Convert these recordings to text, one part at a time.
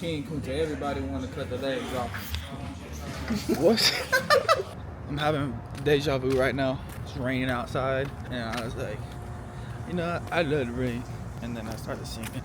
King Kunta. Everybody want to cut the legs off. What? I'm having deja vu right now. It's raining outside, and I was like, you know, I love the rain. And then I started singing.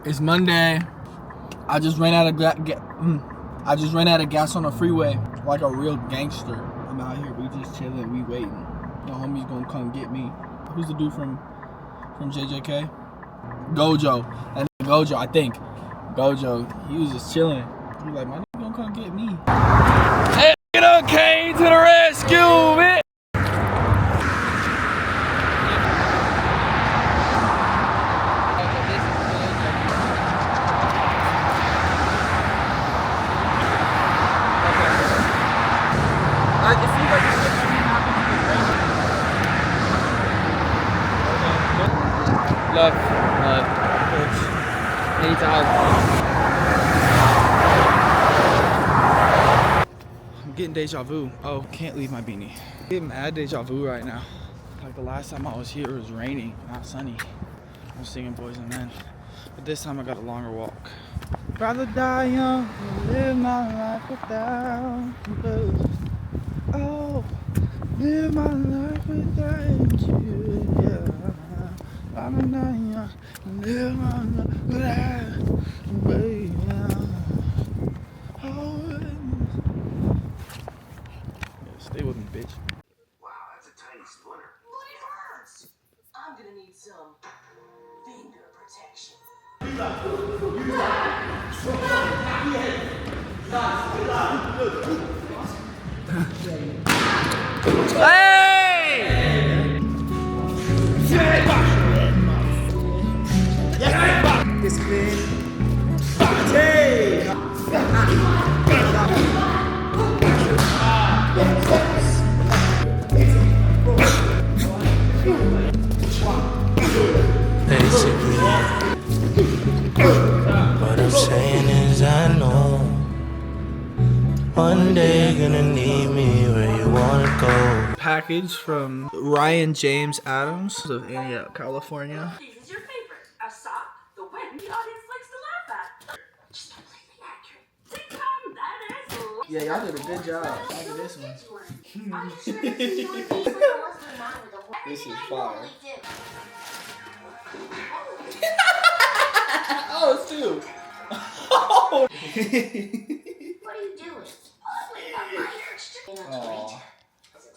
It's Monday. I just ran out of gas on the freeway like a real gangster. I'm out here, we just chilling, we waiting. The homie's gonna come get me. Who's the dude from JJK? Gojo. That nigga Gojo, I think. Gojo, he was just chilling. He was like, my nigga gonna come get me. Hey, get up, Kane, to the rescue, man! Love, coach. Anytime. I'm getting deja vu. Oh, can't leave my beanie. I'm getting mad deja vu right now. Like the last time I was here, it was raining, not sunny. I was singing Boys and Men. But this time I got a longer walk. Rather die young than live my life without you. Oh, live my life without you, yeah. I'm a young, live my life without you, baby. Oh, yeah, stay with me, bitch. Wow, that's a tiny splinter. But it hurts. I'm gonna need some finger protection. Basically, what I'm saying is I know one day you're gonna need me where you wanna go. Package from Ryan James Adams of Antioch, California. This is your favorite. A sock the wind the audience likes to laugh at. Just completely accurate. Sitcom that is. Yeah, y'all did a good job after this one. I'm sure this is your piece with the Muslim man with the This is fire. Oh, it's two. What are you doing? Aw. What's a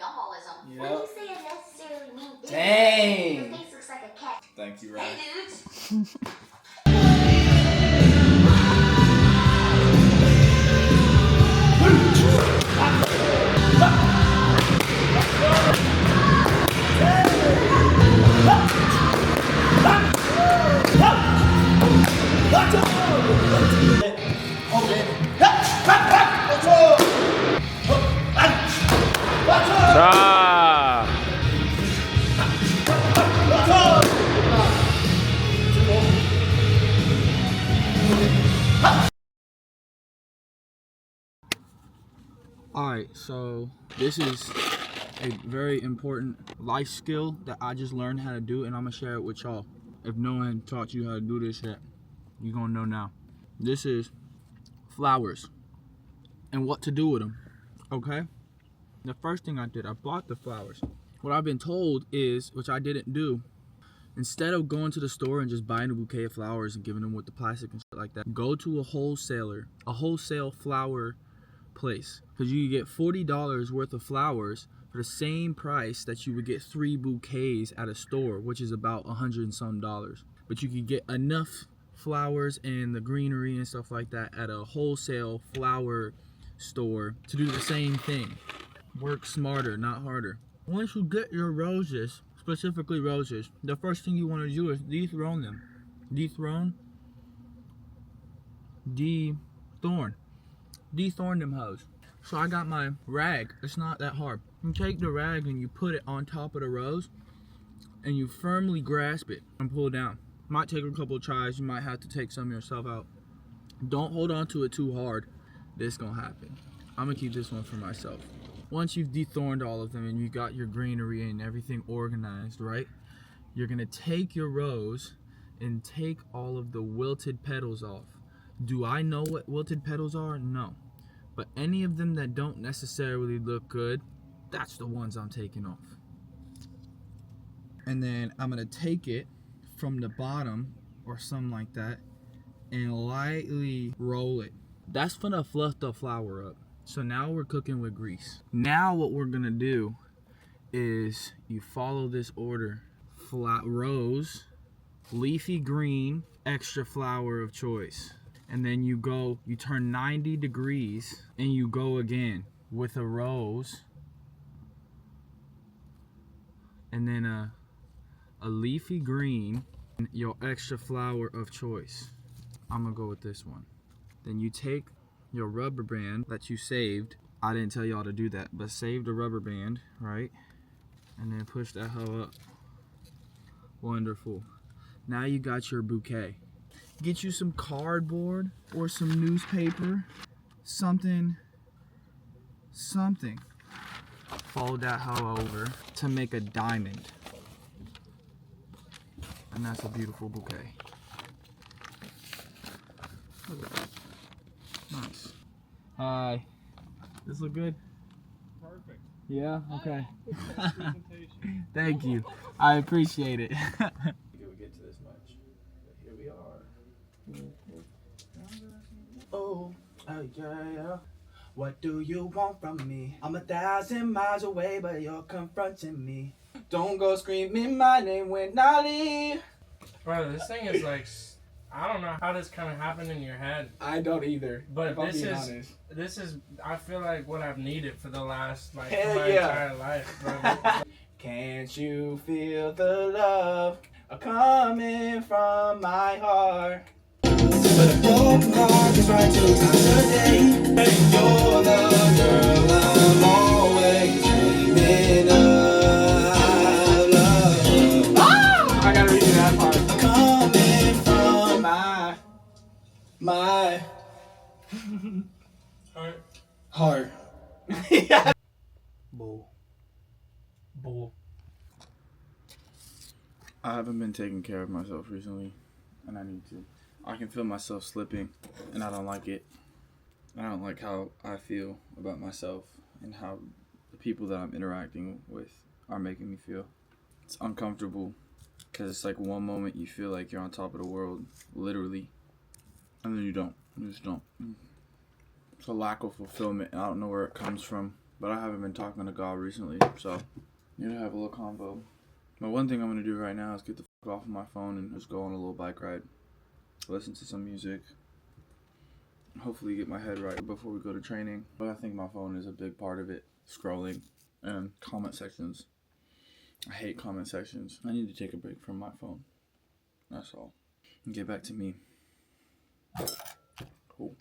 gumballism? Yep. When you say it necessarily means Dang. your face looks like a cat. Thank you, Ryan. Hey dudes. Alright, so this is a very important life skill that I just learned how to do, and I'm gonna share it with y'all. If no one taught you how to do this yet, you're gonna know now. This is flowers and what to do with them, okay? The first thing I did, I bought the flowers. What I've been told is, which I didn't do, instead of going to the store and just buying a bouquet of flowers and giving them with the plastic and shit like that, go to a wholesale flower place, because you get $40 worth of flowers for the same price that you would get 3 bouquets at a store, which is about $100 and some. But you can get enough flowers and the greenery and stuff like that at a wholesale flower store to do the same thing. Work smarter, not harder. Once you get your roses, specifically roses, the first thing you want to do is dethrone them. Dethorn them hoes. So I got my rag. It's not that hard. You take the rag and you put it on top of the rose, and you firmly grasp it and pull down. Might take a couple of tries. You might have to take some yourself out. Don't hold on to it too hard. This gonna happen. I'm gonna keep this one for myself. Once you've dethorned all of them and you got your greenery and everything organized, right? You're gonna take your rose and take all of the wilted petals off. Do I know what wilted petals are? No. But any of them that don't necessarily look good, that's the ones I'm taking off. And then I'm gonna take it from the bottom or something like that and lightly roll it. That's gonna fluff the flower up. So now we're cooking with grease. Now what we're gonna do is you follow this order. Flat rose, leafy green, extra flower of choice. And then you turn 90 degrees and you go again with a rose. And then a leafy green, your extra flower of choice. I'm gonna go with this one. Then you take your rubber band that you saved. I didn't tell y'all to do that, but save the rubber band, right? And then push that hoe up. Wonderful. Now you got your bouquet. Get you some cardboard or some newspaper, something. Fold that hoe over to make a diamond. And that's a beautiful bouquet. Look at that. Nice. Hi. This look good? Perfect. Yeah? Okay. Presentation. Thank you. I appreciate it. Did we get to this much? But here we are. Oh, yeah. What do you want from me? I'm 1,000 miles away, but you're confronting me. Don't go screaming my name when I leave. Bro, this thing is like, I don't know how this kind of happened in your head. I don't either. But this is, I feel like what I've needed for the last, like, my entire life, bro. Can't you feel the love coming from my heart? But a broken heart is right 2 times a day. You're the girl I'm always dreaming of. Love. Ah! I gotta read that part. Coming from my heart. Bull. I haven't been taking care of myself recently, and I need to. I can feel myself slipping, and I don't like it. I don't like how I feel about myself and how the people that I'm interacting with are making me feel. It's uncomfortable because it's like one moment you feel like you're on top of the world, literally, and then you don't. You just don't. It's a lack of fulfillment. I don't know where it comes from, but I haven't been talking to God recently, so need to have a little convo. But one thing I'm going to do right now is get the fuck off of my phone and just go on a little bike ride. Listen to some music. Hopefully get my head right before we go to training. But I think my phone is a big part of it. Scrolling and comment sections. I hate comment sections. I need to take a break from my phone. That's all. And get back to me. Cool.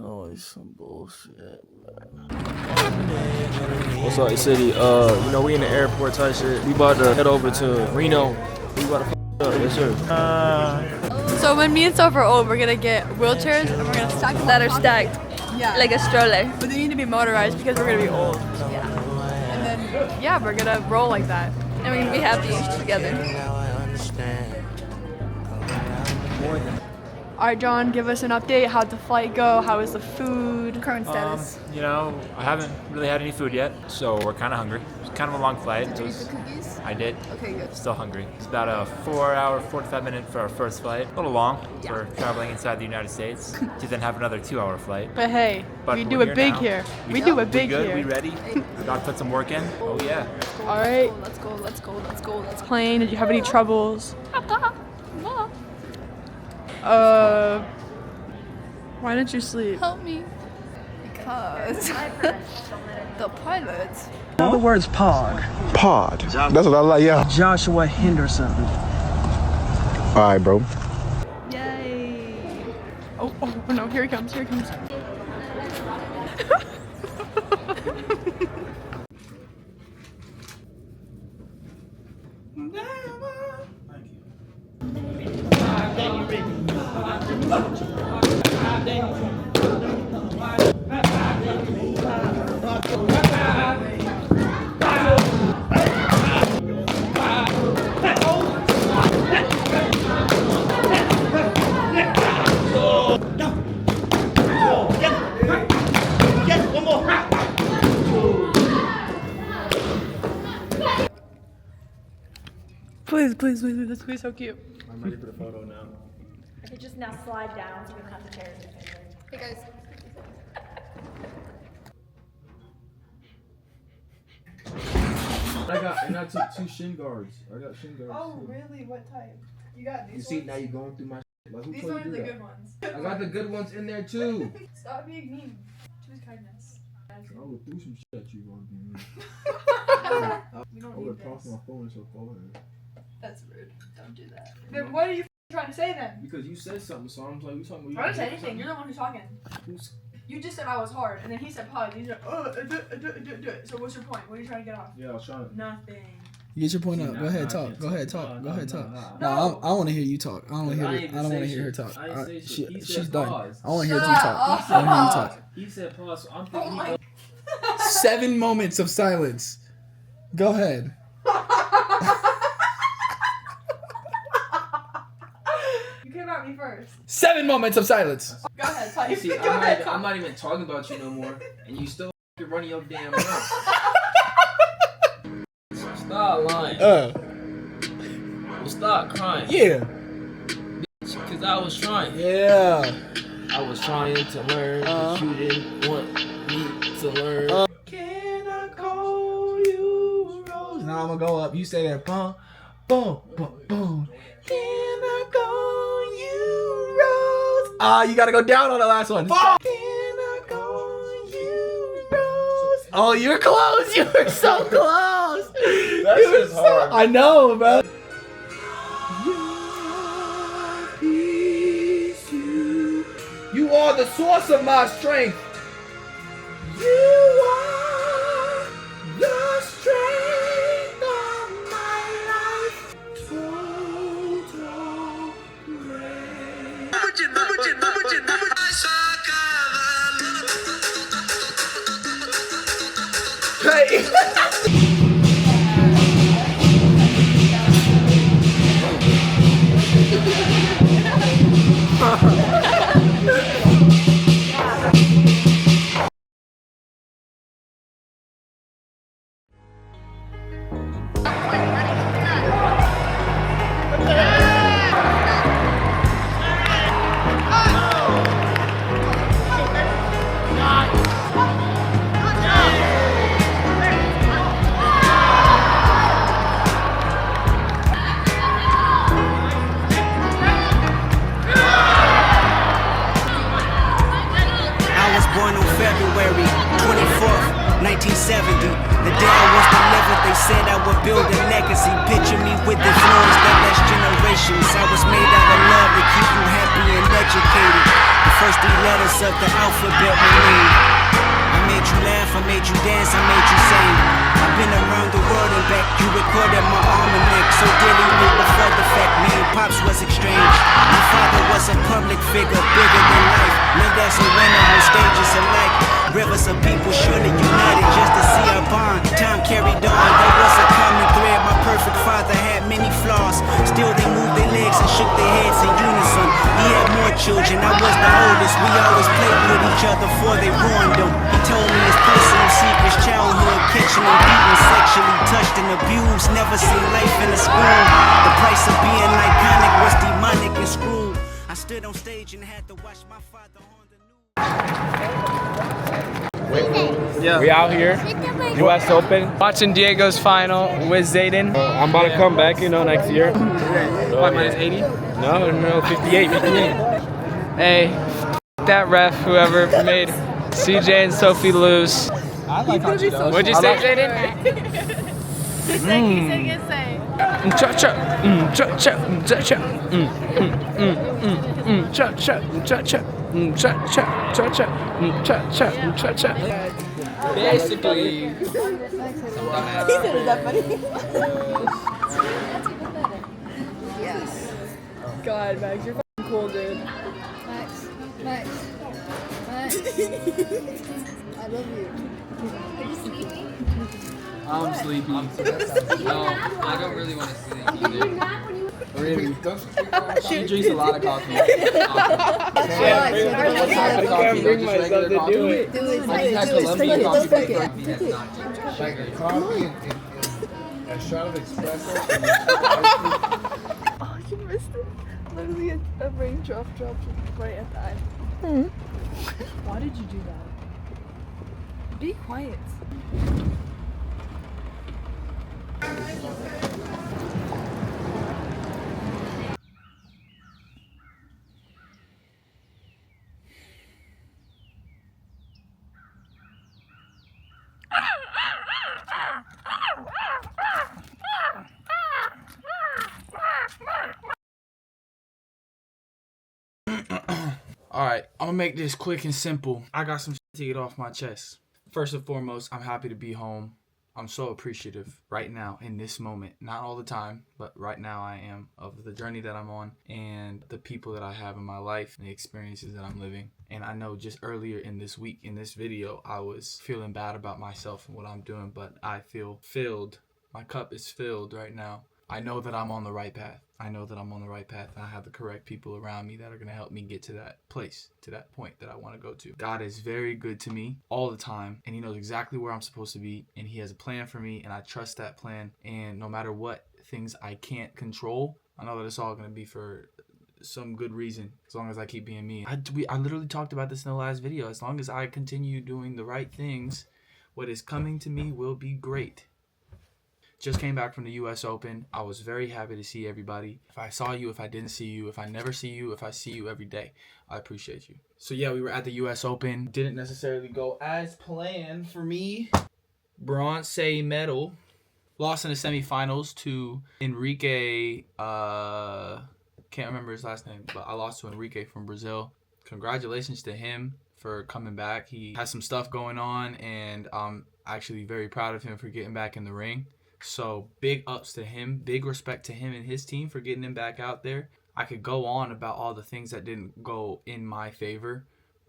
Always some bullshit. What's up, city? We in the airport type shit. We about to head over to Reno. We about to f up. Yes, sir. So when me and Soph are old, we're gonna get wheelchairs and we're gonna stack them that are stacked, like a stroller. But they need to be motorized because we're gonna be old. Yeah. And then we're gonna roll like that, and we're gonna be happy together. All right, John, give us an update. How'd the flight go? How was the food? Current status. You know, I haven't really had any food yet, so we're kind of hungry. It's kind of a long flight. Did you eat the cookies? I did. Okay, good. Still hungry. It's about a 4-hour, 45-minute for our first flight. A little long. Yeah. We're traveling inside the United States to then have another 2-hour flight. But hey, we do it big here. We do it big good. here. We ready? We gotta put some work in. Oh yeah. All right. Let's go. Plane. Did you have any troubles? Why didn't you sleep? Help me. Because the pilot. Know the words pod. Pod. That's what I like, yeah. Joshua Henderson. All right, bro. Yay. Oh no, here he comes. Please, that's be so cute. I'm ready for the photo now. I could just now slide down so we don't have the chairs. Hey guys. I got two shin guards. I got shin guards. Oh really? What type? You got these You see, now you're going through my like, who These told ones you are the that? good ones. I got the good ones in there too. Stop being mean. Choose kindness. I would threw some shit at you, bro. We I don't would need have tossed this. my phone in your forehead. That's rude. Don't do that. Then what are you trying to say then? Because you said something, so I'm like, we talking about. I didn't say anything. You're the one who's talking. You just said I was hard, and then he said pod. He's like, do it. So what's your point? What are you trying to get off? Yeah, I was trying to. Nothing. You get your point out. Go ahead, talk. Go ahead, talk. No, I want to hear you talk. I don't want to hear her talk. She's done. I want to hear you talk. I want to hear you talk. He said pause, so I'm thinking 7 moments of silence. Go ahead. You came at me first. 7 moments of silence. Go ahead, talk. See, I'm not even talking about you no more, and you still running your damn mouth. Stop lying. Stop crying. Yeah. Because I was trying. Yeah. I was trying to learn, but you didn't want me to learn. Can I call you Rose? Now I'm gonna go up. You say that. Boom, boom, boom, boom. Can I call you Rose? You gotta go down on the last one. Can I call you Rose? Oh, you're close. You were so close. That's just hard. I know, bro. You are the source of my strength. You are the strength of my life. Total Hey. February 24th, 1970. The day I was delivered, they said I would build a legacy. Picture me with influence that lasts generations. I was made out of love to keep you happy and educated. The first 3 letters letters of the alphabet were named. I made you laugh, I made you dance, I made you sing. I've been around the world and back. You recorded my almanac, so dealing with before the fact. Me and Pops was exchanged. My father was a public figure, bigger than life. Lived as a winner on stages alike. Rivers of people surely united just to see our bond. Time carried on, there was a common thread. My perfect father had many flaws. Still they moved their legs and shook their heads in unison. He had more children, I was the oldest. We always played with each other before they ruined them. He told me his personal secrets, childhood, catching and beaten, sexually touched and abused. Never seen life in a school. The price of being iconic was demonic and screwed. I stood on stage and had to watch my father on the news. Yeah. We out here, US Open, watching Diego's final with Zayden. I'm about to come back, next year. Fight minus 80? No, 58. Hey, that ref, whoever made CJ and Sophie lose. I like how she does. What'd you say, Zayden? He said. Cha-cha, cha-cha, cha-cha, cha-cha, cha-cha, cha-cha, cha-cha, cha-cha, cha-cha. Basically. He said, is that funny? Yes. God, Max, you're fucking cool, dude. Max. I love you. Are you sleeping? I'm sleepy. No, I don't really want to sleep either. Really? She drinks a lot of coffee. I can't bring myself to do it. Do it. I just had Columbia coffee. Like a coffee and a shot of espresso. Oh, you missed it. Literally a raindrop dropped right at the eye. Why did you do that? Be quiet. Alright, I'm gonna make this quick and simple. I got some shit to get off my chest. First and foremost, I'm happy to be home. I'm so appreciative right now in this moment. Not all the time, but right now I am, of the journey that I'm on and the people that I have in my life and the experiences that I'm living. And I know just earlier in this week, in this video, I was feeling bad about myself and what I'm doing, but I feel filled. My cup is filled right now. I know that I'm on the right path. I know that I'm on the right path. And I have the correct people around me that are going to help me get to that place, to that point that I want to go to. God is very good to me all the time, and he knows exactly where I'm supposed to be, and he has a plan for me, and I trust that plan. And no matter what things I can't control, I know that it's all going to be for some good reason, as long as I keep being me. I literally talked about this in the last video. As long as I continue doing the right things, what is coming to me will be great. Just came back from the US Open. I was very happy to see everybody. If I saw you, if I didn't see you, if I never see you, if I see you every day, I appreciate you. So yeah, we were at the US Open. Didn't necessarily go as planned for me. Bronze medal. Lost in the semifinals to Enrique, can't remember his last name, but I lost to Enrique from Brazil. Congratulations to him for coming back. He has some stuff going on, and I'm actually very proud of him for getting back in the ring. So big ups to him, big respect to him and his team for getting him back out there. I could go on about all the things that didn't go in my favor,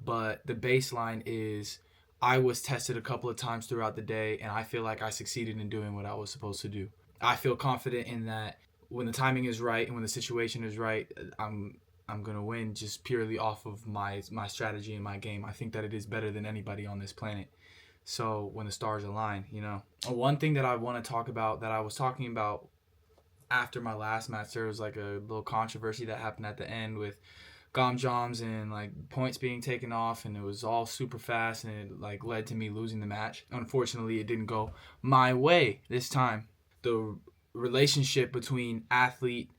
but the baseline is I was tested a couple of times throughout the day, and I feel like I succeeded in doing what I was supposed to do. I feel confident in that when the timing is right and when the situation is right, I'm gonna win just purely off of my strategy and my game. I think that it is better than anybody on this planet. So when the stars align, One thing that I want to talk about that I was talking about after my last match, there was like a little controversy that happened at the end with Joms and like points being taken off, and it was all super fast, and it like led to me losing the match. Unfortunately, it didn't go my way this time. The relationship between athlete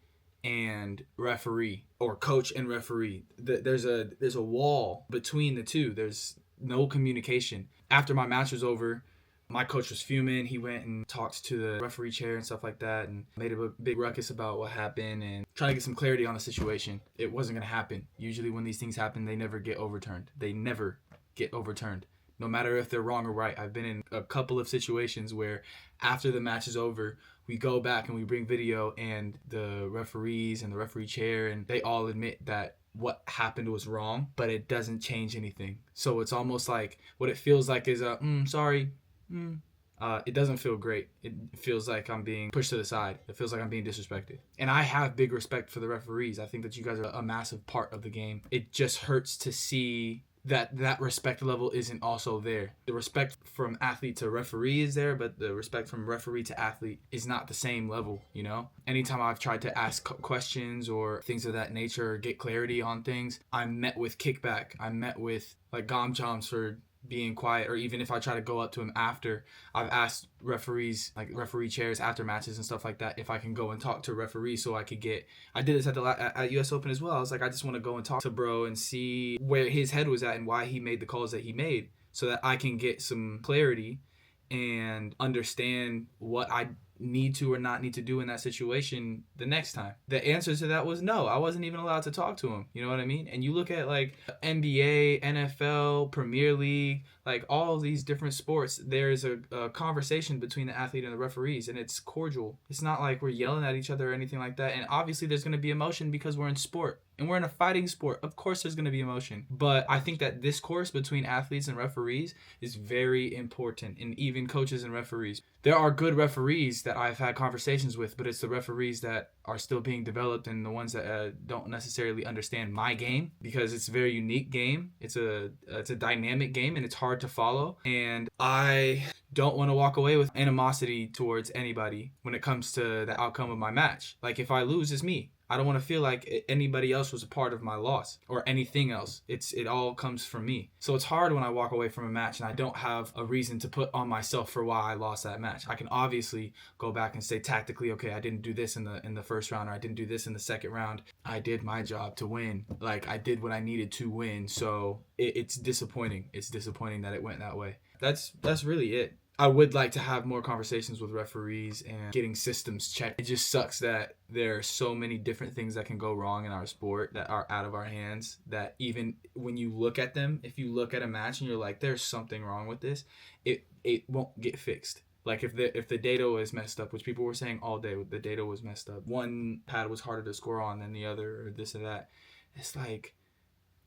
and referee, or coach and referee, there's a wall between the two. There's no communication. After my match was over, My coach was fuming. He went and talked to the referee chair and stuff like that and made a big ruckus about what happened and trying to get some clarity on the situation. It wasn't going to happen. Usually when these things happen, they never get overturned. They never get overturned. No matter if they're wrong or right. I've been in a couple of situations where after the match is over, we go back and we bring video and the referees and the referee chair and they all admit that what happened was wrong, but it doesn't change anything. So it's almost like what it feels like is sorry. It doesn't feel great. It feels like I'm being pushed to the side. It feels like I'm being disrespected. And I have big respect for the referees. I think that you guys are a massive part of the game. It just hurts to see that respect level isn't also there. The respect from athlete to referee is there, but the respect from referee to athlete is not the same level, you know? Anytime I've tried to ask questions or things of that nature or get clarity on things, I'm met with kickback. I'm met with like gom joms for being quiet, or even if I try to go up to him after, I've asked referees, like referee chairs after matches and stuff like that, if I can go and talk to referees so I could get, I did this at US Open as well. I was like, I just want to go and talk to bro and see where his head was at and why he made the calls that he made so that I can get some clarity and understand what I need to or not need to do in that situation the next time. The answer to that was no. I wasn't even allowed to talk to him. You know what I mean? And you look at like NBA, NFL, Premier League, like all of these different sports, there's a conversation between the athlete and the referees, and it's cordial. It's not like we're yelling at each other or anything like that. And obviously there's going to be emotion because we're in sport. And we're in a fighting sport. Of course there's going to be emotion. But I think that discourse between athletes and referees is very important, and even coaches and referees. There are good referees that I've had conversations with, but it's the referees that are still being developed and the ones that don't necessarily understand my game, because it's a very unique game. It's a dynamic game and it's hard to follow. And I don't want to walk away with animosity towards anybody when it comes to the outcome of my match. Like if I lose, it's me. I don't want to feel like anybody else was a part of my loss or anything else. It all comes from me. So it's hard when I walk away from a match and I don't have a reason to put on myself for why I lost that match. I can obviously go back and say tactically, okay, I didn't do this in the first round, or I didn't do this in the second round. I did my job to win. Like I did what I needed to win. So it's disappointing. It's disappointing that it went that way. That's really it. I would like to have more conversations with referees and getting systems checked. It just sucks that there are so many different things that can go wrong in our sport that are out of our hands, that even when you look at them, if you look at a match and you're like, there's something wrong with this, it won't get fixed. Like if the data was messed up, which people were saying all day, the data was messed up. One pad was harder to score on than the other, or this or that. It's like,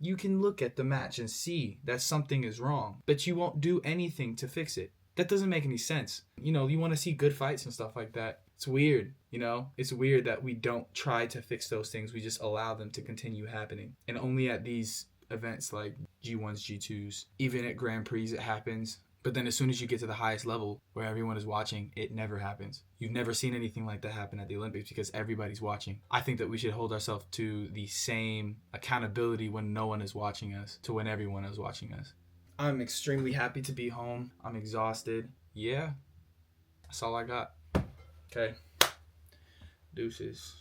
you can look at the match and see that something is wrong, but you won't do anything to fix it. That doesn't make any sense. You know, you want to see good fights and stuff like that. It's weird, you know? It's weird that we don't try to fix those things. We just allow them to continue happening. And only at these events like G1s, G2s, even at Grand Prix it happens. But then as soon as you get to the highest level where everyone is watching, it never happens. You've never seen anything like that happen at the Olympics because everybody's watching. I think that we should hold ourselves to the same accountability when no one is watching us to when everyone is watching us. I'm extremely happy to be home. I'm exhausted. Yeah, that's all I got. Okay. Deuces.